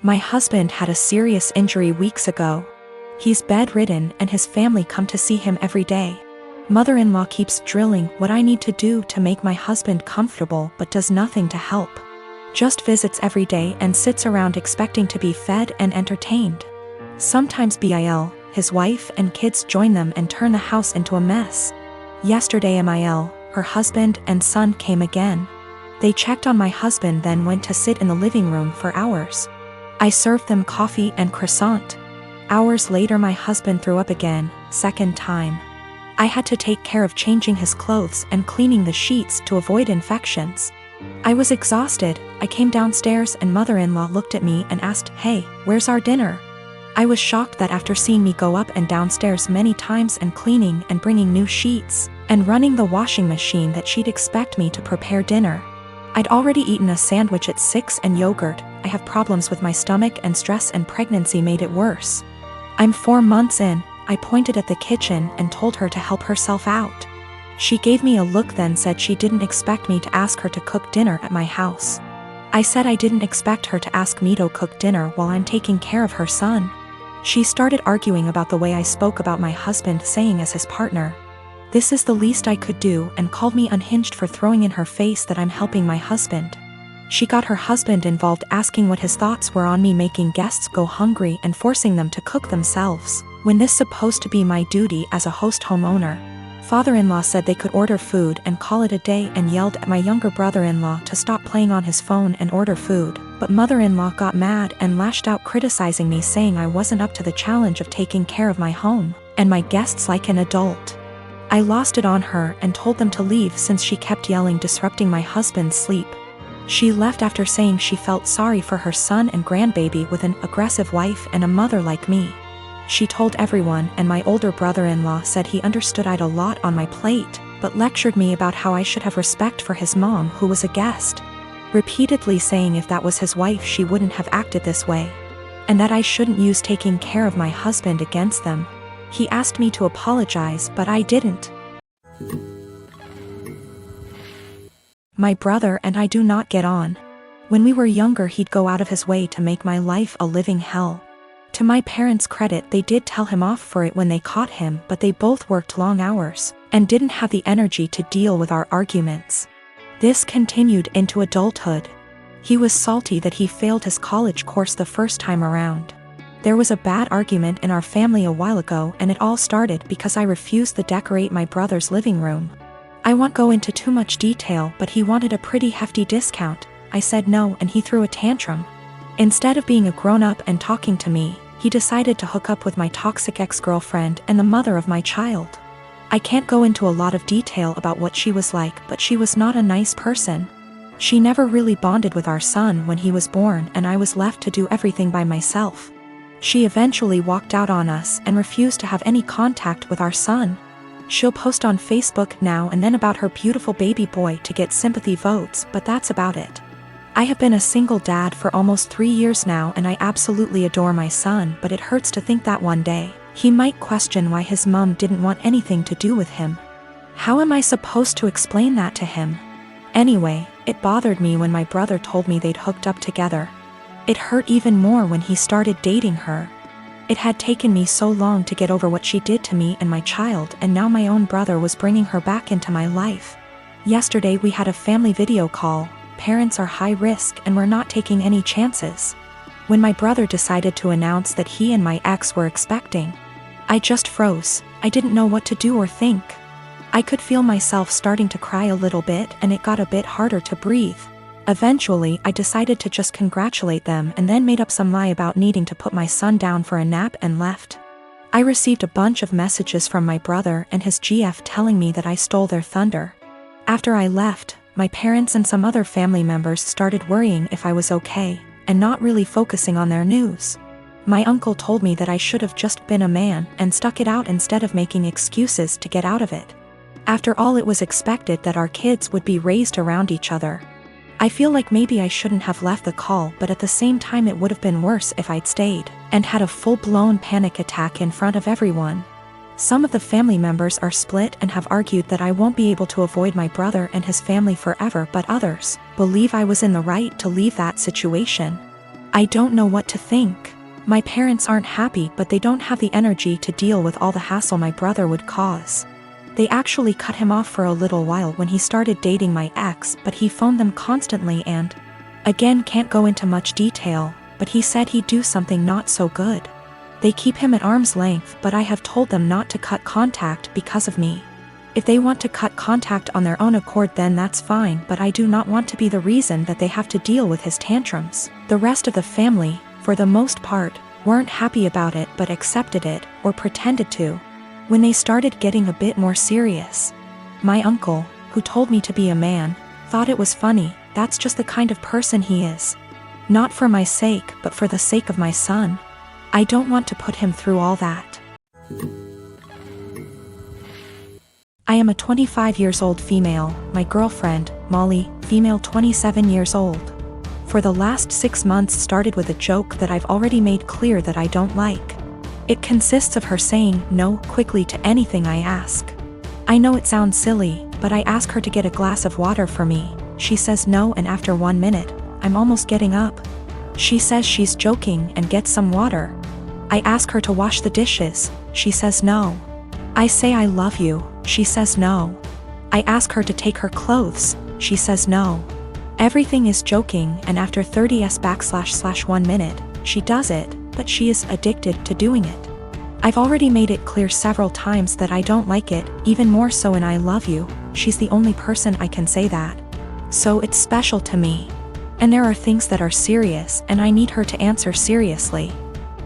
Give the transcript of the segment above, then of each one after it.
My husband had a serious injury weeks ago. He's bedridden and his family come to see him every day. Mother-in-law keeps drilling what I need to do to make my husband comfortable but does nothing to help. Just visits every day and sits around expecting to be fed and entertained. Sometimes Bil, his wife and kids join them and turn the house into a mess. Yesterday Mil, her husband and son came again. They checked on my husband then went to sit in the living room for hours. I served them coffee and croissant. Hours later my husband threw up again, second time. I had to take care of changing his clothes and cleaning the sheets to avoid infections. I was exhausted. I came downstairs and mother-in-law looked at me and asked, "Hey, where's our dinner?" I was shocked that after seeing me go up and downstairs many times and cleaning and bringing new sheets and running the washing machine that she'd expect me to prepare dinner. I'd already eaten a sandwich at 6 and yogurt. I have problems with my stomach and stress and pregnancy made it worse. I'm 4 months in. I pointed at the kitchen and told her to help herself out. She gave me a look then said she didn't expect me to ask her to cook dinner at my house. I said I didn't expect her to ask me to cook dinner while I'm taking care of her son. She started arguing about the way I spoke about my husband saying as his partner. This is the least I could do and called me unhinged for throwing in her face that I'm helping my husband. She got her husband involved asking what his thoughts were on me making guests go hungry and forcing them to cook themselves, when this supposed to be my duty as a host homeowner. Father-in-law said they could order food and call it a day and yelled at my younger brother-in-law to stop playing on his phone and order food, but mother-in-law got mad and lashed out criticizing me saying I wasn't up to the challenge of taking care of my home and my guests like an adult. I lost it on her and told them to leave since she kept yelling disrupting my husband's sleep. She left after saying she felt sorry for her son and grandbaby with an aggressive wife and a mother like me. She told everyone and my older brother-in-law said he understood I'd a lot on my plate, but lectured me about how I should have respect for his mom who was a guest. Repeatedly saying if that was his wife she wouldn't have acted this way. And that I shouldn't use taking care of my husband against them. He asked me to apologize but I didn't. My brother and I do not get on. When we were younger he'd go out of his way to make my life a living hell. To my parents' credit they did tell him off for it when they caught him but they both worked long hours and didn't have the energy to deal with our arguments. This continued into adulthood. He was salty that he failed his college course the first time around. There was a bad argument in our family a while ago and it all started because I refused to decorate my brother's living room. I won't go into too much detail but he wanted a pretty hefty discount. I said no and he threw a tantrum. Instead of being a grown-up and talking to me, he decided to hook up with my toxic ex-girlfriend and the mother of my child. I can't go into a lot of detail about what she was like but she was not a nice person. She never really bonded with our son when he was born and I was left to do everything by myself. She eventually walked out on us and refused to have any contact with our son. She'll post on Facebook now and then about her beautiful baby boy to get sympathy votes but that's about it. I have been a single dad for almost 3 years now and I absolutely adore my son but it hurts to think that one day, he might question why his mom didn't want anything to do with him. How am I supposed to explain that to him? Anyway, it bothered me when my brother told me they'd hooked up together. It hurt even more when he started dating her. It had taken me so long to get over what she did to me and my child and now my own brother was bringing her back into my life. Yesterday we had a family video call. Parents are high risk and we're not taking any chances. When my brother decided to announce that he and my ex were expecting, I just froze. I didn't know what to do or think. I could feel myself starting to cry a little bit and it got a bit harder to breathe. Eventually I decided to just congratulate them and then made up some lie about needing to put my son down for a nap and left. I received a bunch of messages from my brother and his GF telling me that I stole their thunder. After I left, my parents and some other family members started worrying if I was okay, and not really focusing on their news. My uncle told me that I should have just been a man and stuck it out instead of making excuses to get out of it. After all, it was expected that our kids would be raised around each other. I feel like maybe I shouldn't have left the call but at the same time it would have been worse if I'd stayed and had a full-blown panic attack in front of everyone. Some of the family members are split and have argued that I won't be able to avoid my brother and his family forever but others believe I was in the right to leave that situation. I don't know what to think. My parents aren't happy, but they don't have the energy to deal with all the hassle my brother would cause. They actually cut him off for a little while when he started dating my ex, but he phoned them constantly and, again, can't go into much detail, but he said he'd do something not so good. They keep him at arm's length, but I have told them not to cut contact because of me. If they want to cut contact on their own accord, then that's fine, but I do not want to be the reason that they have to deal with his tantrums. The rest of the family, for the most part, weren't happy about it but accepted it, or pretended to. When they started getting a bit more serious, my uncle, who told me to be a man, thought it was funny. That's just the kind of person he is. Not for my sake, but for the sake of my son. I don't want to put him through all that. I am a 25 years old female, my girlfriend, Molly, female 27 years old. For the last 6 months started with a joke that I've already made clear that I don't like. It consists of her saying no quickly to anything I ask. I know it sounds silly, but I ask her to get a glass of water for me. She says no, and after 1 minute, I'm almost getting up. She says she's joking and gets some water. I ask her to wash the dishes. She says no. I say I love you. She says no. I ask her to take her clothes. She says no. Everything is joking, and after 30s//1 minute, she does it, but she is addicted to doing it. I've already made it clear several times that I don't like it, even more so in I love you. She's the only person I can say that. So it's special to me. And there are things that are serious, and I need her to answer seriously.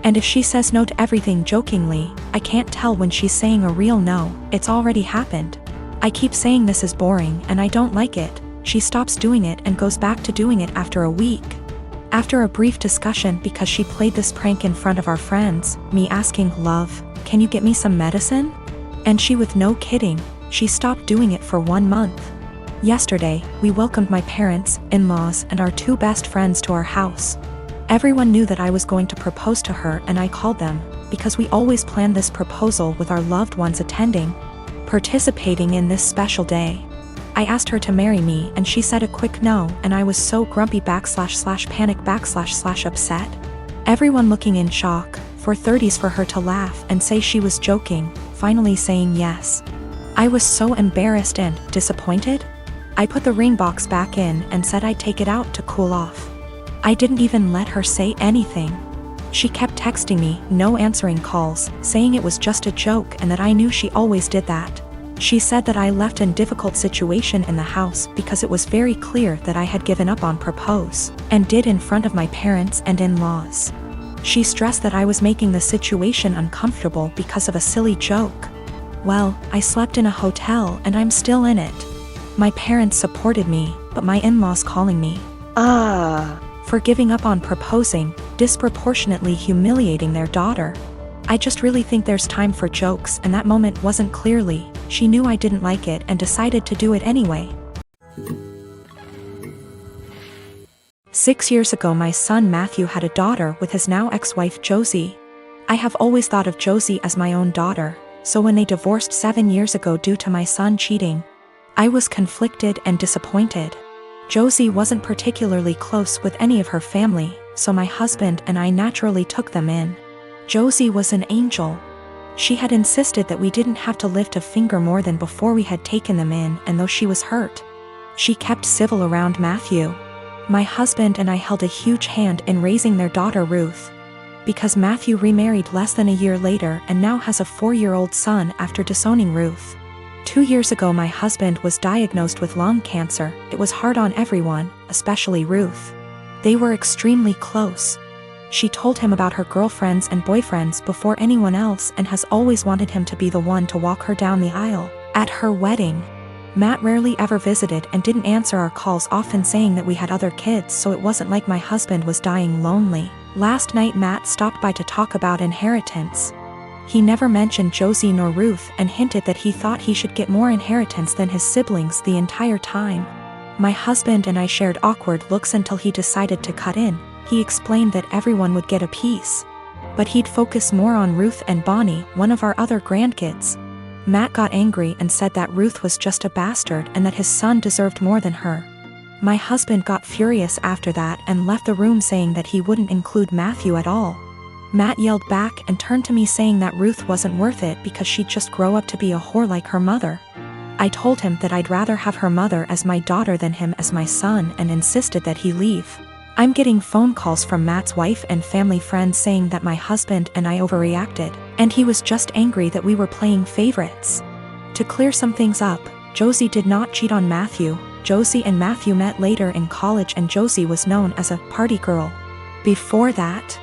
And if she says no to everything jokingly, I can't tell when she's saying a real no. It's already happened. I keep saying this is boring and I don't like it. She stops doing it and goes back to doing it after a week. After a brief discussion because she played this prank in front of our friends, me asking, "Love, can you get me some medicine?" And she, with no kidding, she stopped doing it for 1 month. Yesterday, we welcomed my parents, in-laws, and our 2 best friends to our house. Everyone knew that I was going to propose to her, and I called them, because we always planned this proposal with our loved ones attending, participating in this special day. I asked her to marry me, and she said a quick no, and I was so grumpy //panic //upset. Everyone looking in shock, for 30s for her to laugh and say she was joking, finally saying yes. I was so embarrassed and disappointed. I put the ring box back in and said I'd take it out to cool off. I didn't even let her say anything. She kept texting me, no answering calls, saying it was just a joke and that I knew she always did that. She said that I left in difficult situation in the house because it was very clear that I had given up on propose, and did in front of my parents and in-laws. She stressed that I was making the situation uncomfortable because of a silly joke. Well, I slept in a hotel and I'm still in it. My parents supported me, but my in-laws calling me for giving up on proposing, disproportionately humiliating their daughter. I just really think there's time for jokes, and that moment wasn't clearly. She knew I didn't like it and decided to do it anyway. 6 years ago, my son Matthew had a daughter with his now ex-wife Josie. I have always thought of Josie as my own daughter, so when they divorced 7 years ago due to my son cheating, I was conflicted and disappointed. Josie wasn't particularly close with any of her family, so my husband and I naturally took them in. Josie was an angel. She had insisted that we didn't have to lift a finger more than before we had taken them in, and though she was hurt, she kept civil around Matthew. My husband and I held a huge hand in raising their daughter Ruth, because Matthew remarried less than a year later and now has a 4-year-old son after disowning Ruth. 2 years ago, my husband was diagnosed with lung cancer. It was hard on everyone, especially Ruth. They were extremely close. She told him about her girlfriends and boyfriends before anyone else and has always wanted him to be the one to walk her down the aisle at her wedding. Matt rarely ever visited and didn't answer our calls, often saying that we had other kids, so it wasn't like my husband was dying lonely. Last night Matt stopped by to talk about inheritance. He never mentioned Josie nor Ruth and hinted that he thought he should get more inheritance than his siblings the entire time. My husband and I shared awkward looks until he decided to cut in. He explained that everyone would get a piece, but he'd focus more on Ruth and Bonnie, one of our other grandkids. Matt got angry and said that Ruth was just a bastard and that his son deserved more than her. My husband got furious after that and left the room saying that he wouldn't include Matthew at all. Matt yelled back and turned to me saying that Ruth wasn't worth it because she'd just grow up to be a whore like her mother. I told him that I'd rather have her mother as my daughter than him as my son and insisted that he leave. I'm getting phone calls from Matt's wife and family friends saying that my husband and I overreacted, and he was just angry that we were playing favorites. To clear some things up, Josie did not cheat on Matthew. Josie and Matthew met later in college and Josie was known as a party girl. Before that,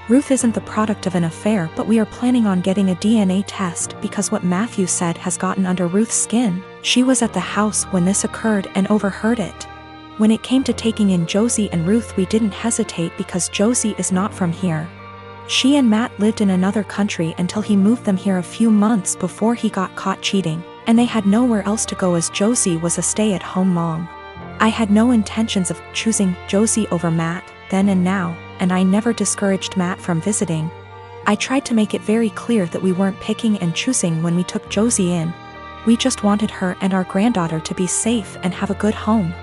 Ruth isn't the product of an affair, but we are planning on getting a DNA test because what Matthew said has gotten under Ruth's skin. She was at the house when this occurred and overheard it. When it came to taking in Josie and Ruth, we didn't hesitate because Josie is not from here. She and Matt lived in another country until he moved them here a few months before he got caught cheating, and they had nowhere else to go as Josie was a stay-at-home mom. I had no intentions of choosing Josie over Matt then and now, and I never discouraged Matt from visiting. I tried to make it very clear that we weren't picking and choosing when we took Josie in. We just wanted her and our granddaughter to be safe and have a good home.